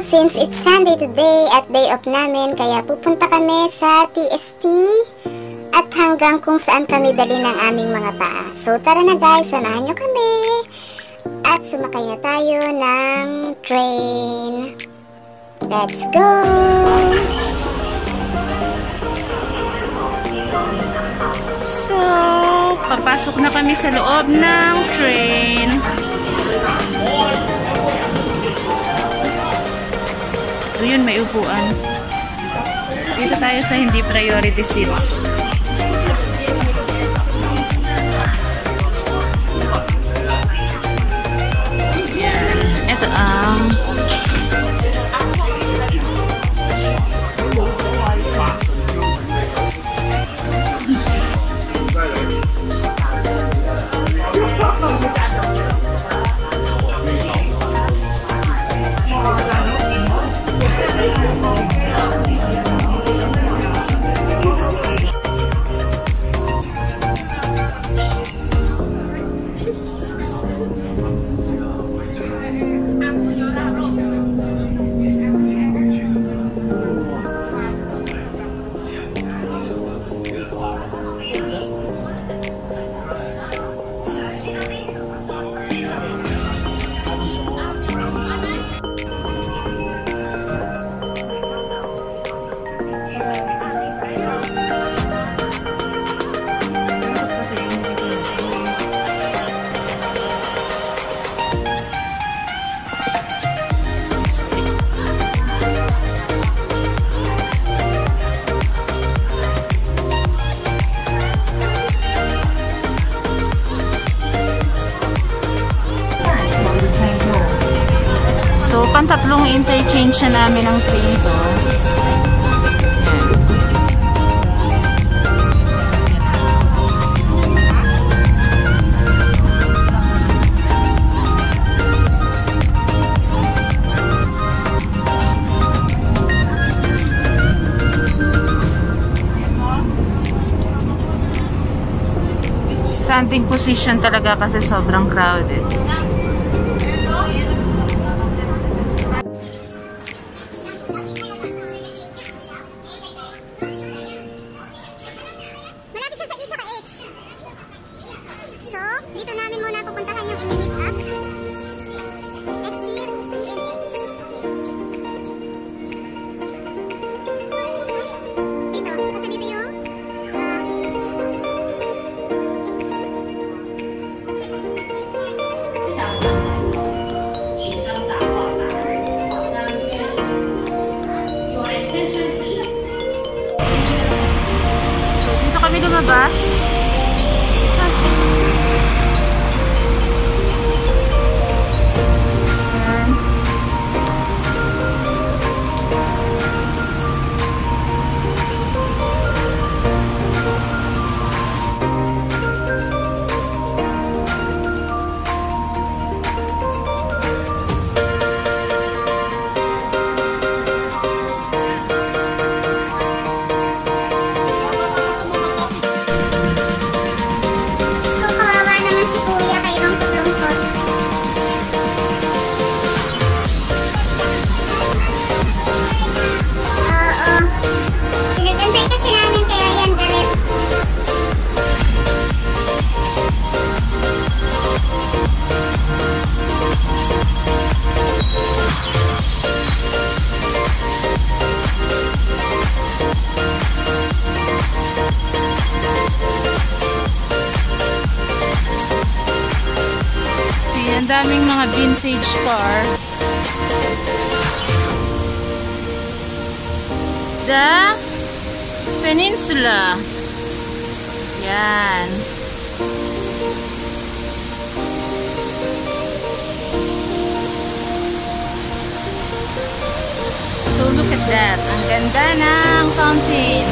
since it's Sunday today at day off namin, kaya pupunta kami sa TST at hanggang kung saan kami dali ng aming mga paa. So tara na guys, samahan nyo kami at sumakay na tayo ng train. Let's go! So, papasok na kami sa loob ng train. So yun, may upuan. Dito tayo sa hindi priority seats. Yan. Ito ang pantatlong interchange na namin ang train to. Standing position talaga kasi sobrang crowded. Dito namin muna pupuntahan yung i-meet up. Exit PNH. Dito, kasi dito yung so, dito kami lumabas. Ang daming mga vintage car. The Peninsula. Yan. So look at that. Ang ganda ng fountain.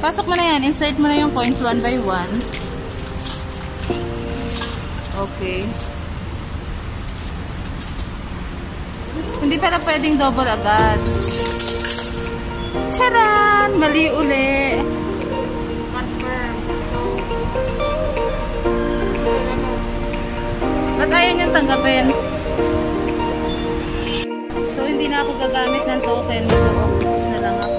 Pasok mo na yan. Insert mo na yung coins one by one. Okay. Hindi pala pwedeng double agad. Charan! Mali uli. Confirm. Ba't ayaw niyang tanggapin? So, hindi na ako gagamit ng token. Mag-focus na lang ako.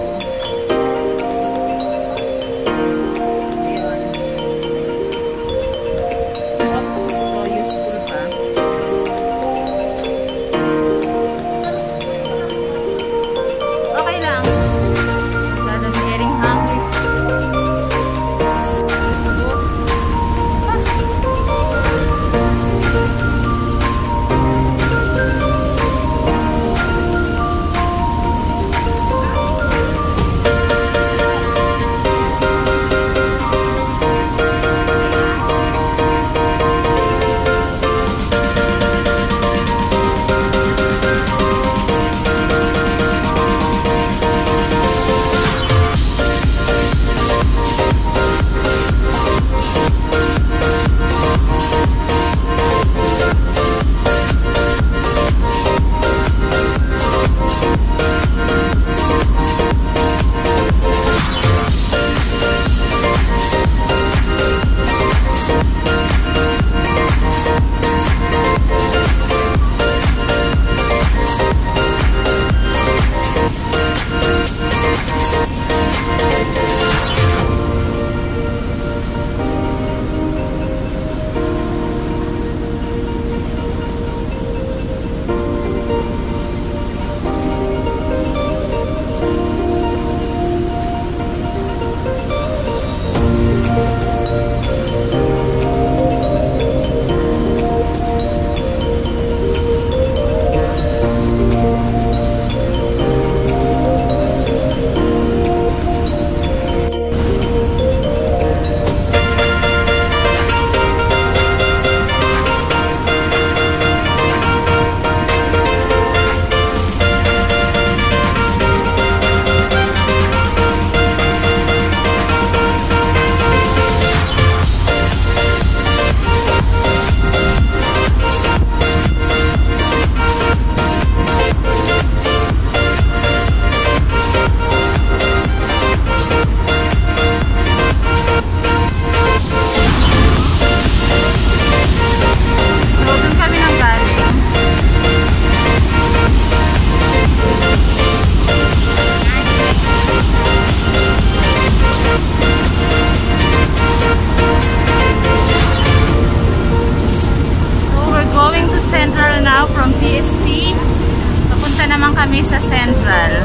kami sa Central.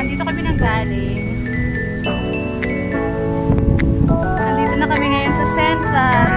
Dito kami nang galing. Nandito na kami ngayon sa Central.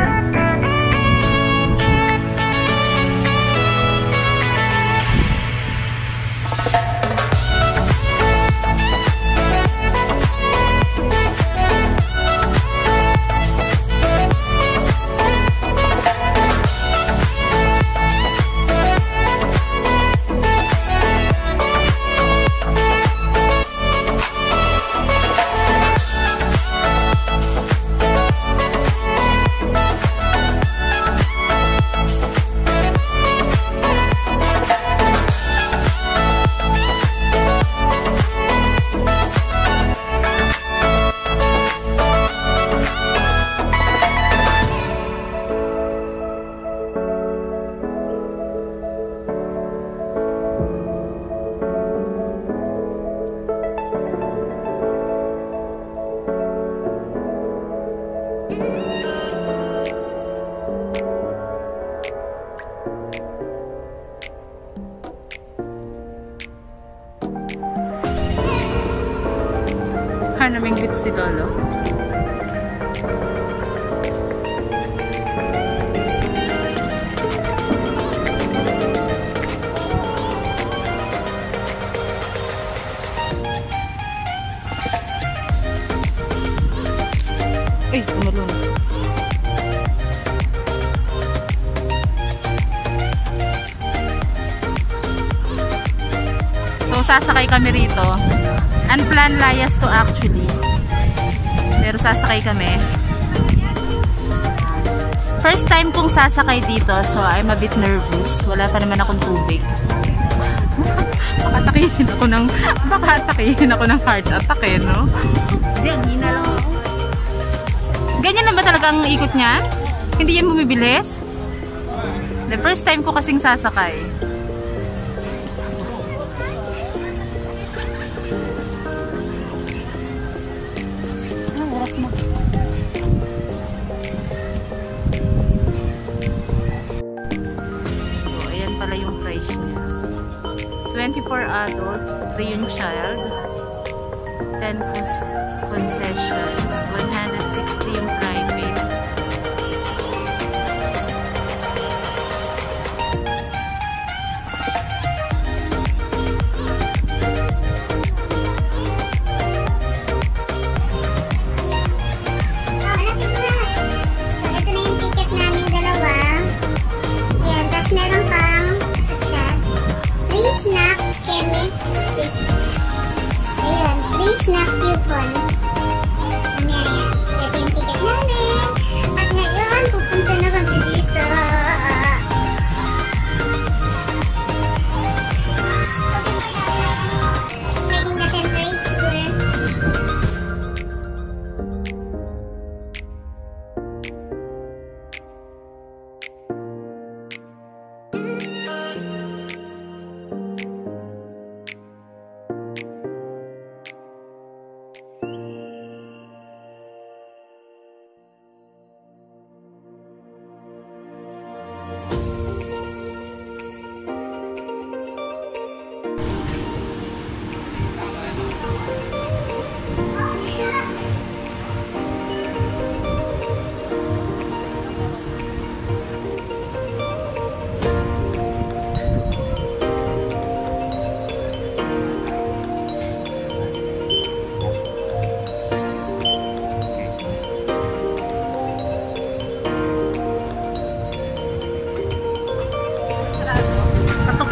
Naming bit si Lolo. Ay, tumalun. So, sasakay kami rito. Unplanned layas to actually. Pero sasakay kami. First time kong sasakay dito, so I'm a bit nervous. Wala pa naman akong tubig. Baka atakihin ako ng heart attack eh, no? Hindi, hina lang ako. Ganyan na ba talaga ang ikot niya? Hindi yan bumibilis? The first time ko kasing sasakay. So, ayan pala yung price niya. 24 adult, 3 yung child, 10 concessions, 160 yung private. Meron pang free snack keme sticks. Ayan, free snack coupon. Ayan, ito yung ticket namin. At ngayon, pupunta na kami dito. Checking the temperature.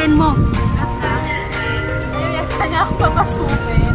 Mo. Ayaw yata niya ako papasukin.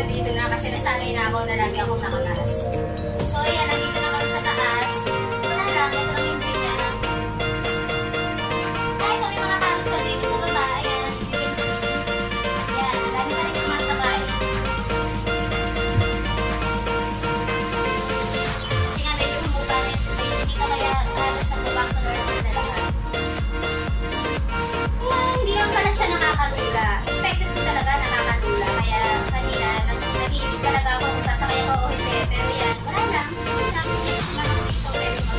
Dito na kasi nasanay na ako na lagi akong nakalas. So ayan, nandito na kami sa taas. Wala lang, ito lang yung view niya. Kahit kami mga carousel dito sa baba, ayan, you can see. Ayan, dami pa rin sumasakay. Kasi nga medyo humupa na yung space, hindi ka kaya halos nag-back to normal na lahat. Ayan, hindi lang pala siya nakakatula. Expected ko talaga nakakatula. Kaya kanina, nag-iisip talaga ako kung sasakay ako o hindi. Pero yan, wala lang. Wala lang. Yes, lang ako dito. Pwede mo.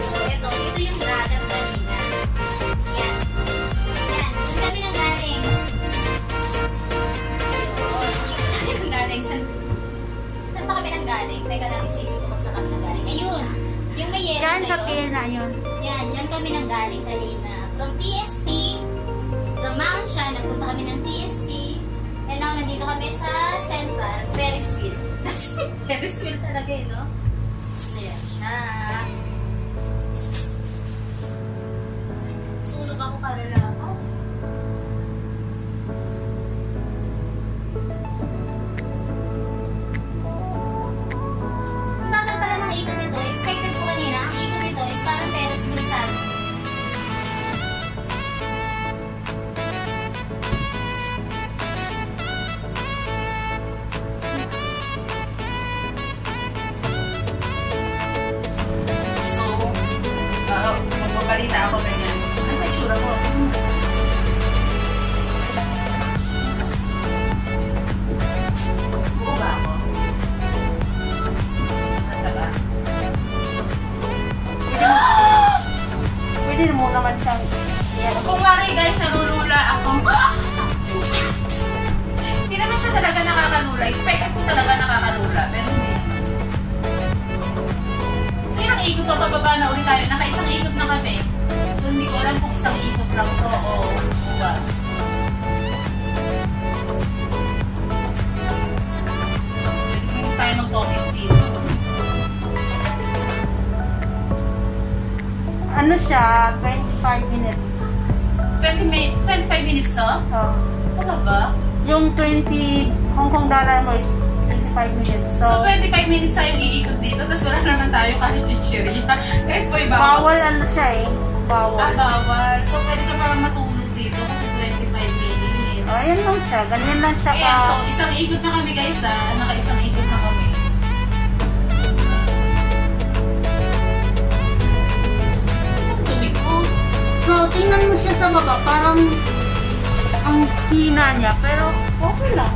So, ito yung dagat kanina. Yan. Yan. Saan kami nang galing? Ayun. Nang galing. Saan pa kami nang galing? Teka lang, isipin ko kung saan kami nang galing. Ayun. Yung may yero Diyan na sa yun. pila yun. Yan, dyan kami nanggaling kanina. From TST, from Mount Siya, nagpunta kami ng TST. And now, nandito kami sa Central, Ferris wheel. Ferris wheel talaga eh, no? Ayan siya. Sulog ako karala ako. Bakit pala nang ikot nito? Expected ko kanina, ang ikot nito is parang Ferris wheel sa atin. So, magbabalik pwede mo naman siyang kung mari guys, nalulula ako. Hindi naman siya talaga nakakalula. Expected ko talaga nakakalula. Pero hindi. So, ilang ikot na pababa na ulit tayo. Naka-isang ikot na kami. So, hindi ko alam kung isang ikot lang to o what. Pwede ko tayo mag-talking dito. Ano siya? 25 minutes. 25 minutes to? Oo. Talaga? Yung 20 Hong Kong dollar mo is 25 minutes. So 25 minutes tayong iikot dito, tapos wala naman tayo kahit chichirya. Kahit po bawal. Bawal ano siya eh. Bawal. Ah, bawal. So pwede ka parang matulog dito kasi 25 minutes. Oh, yan lang siya. Ganyan lang siya. Ayan, so isang ikot na kami guys ha. Naka-isang ikot na kami. So, tingnan mo siya sa baba, parang ang hina niya, pero okay lang.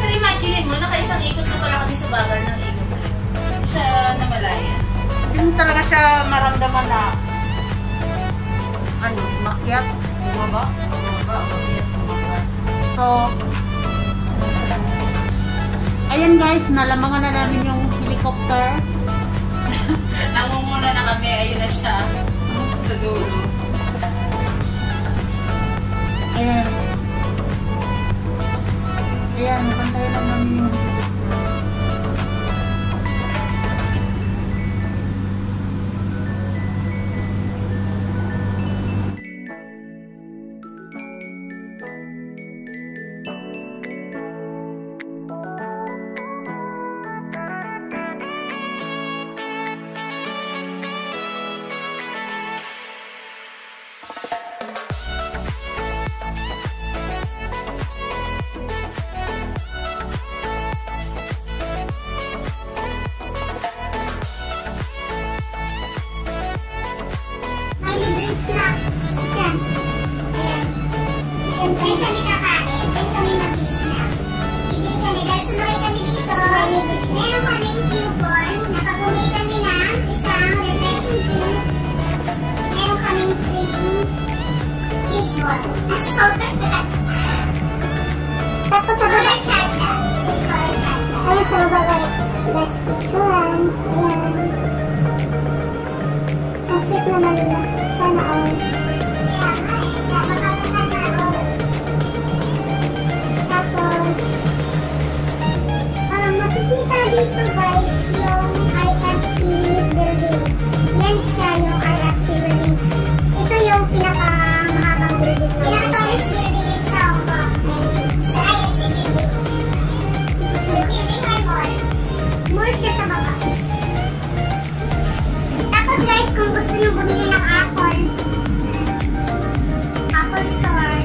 Pero imagine mo, naka-isang ikot na pala kami sa bagal ng ikot na yun. Hindi siya namalayan. Hindi mo talaga siya maramdaman na ano, makyat, bumaba, makyat. So, ayan guys, nalamangan na namin yung helicopter. Nangunguna na kami, ayun na siya. Sa dulo. Ayan. Ayan, nakantayin lang namin yung tapos sa baba ay sa baba let's picturean. Ayan, ang sweet naman nila. Sana all tapos makikita dito guys yung IFC building. Yan siya yung IFC building. Ito yung pinakamahabang building. Pinaka-tallest building in sa Hong Kong. Sa IFC building. Building or mall. Mall siya sa baba. Tapos guys, kung gusto nyo bumili ng Apple Store.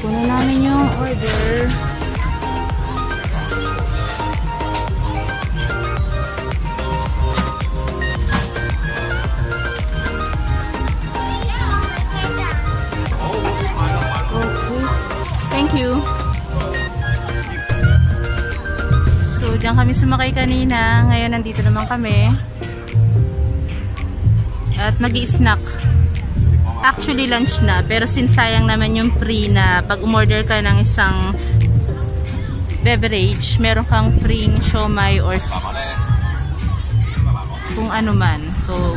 Kunin namin yung order. Okay. Thank you. So, diyan kami sumakay kanina. Ngayon, nandito naman kami. At mag-i-snack. Actually, lunch na. Pero sinsayang naman yung free na pag umorder ka ng isang beverage, meron kang free siomai or kung ano man. So,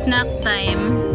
snack time.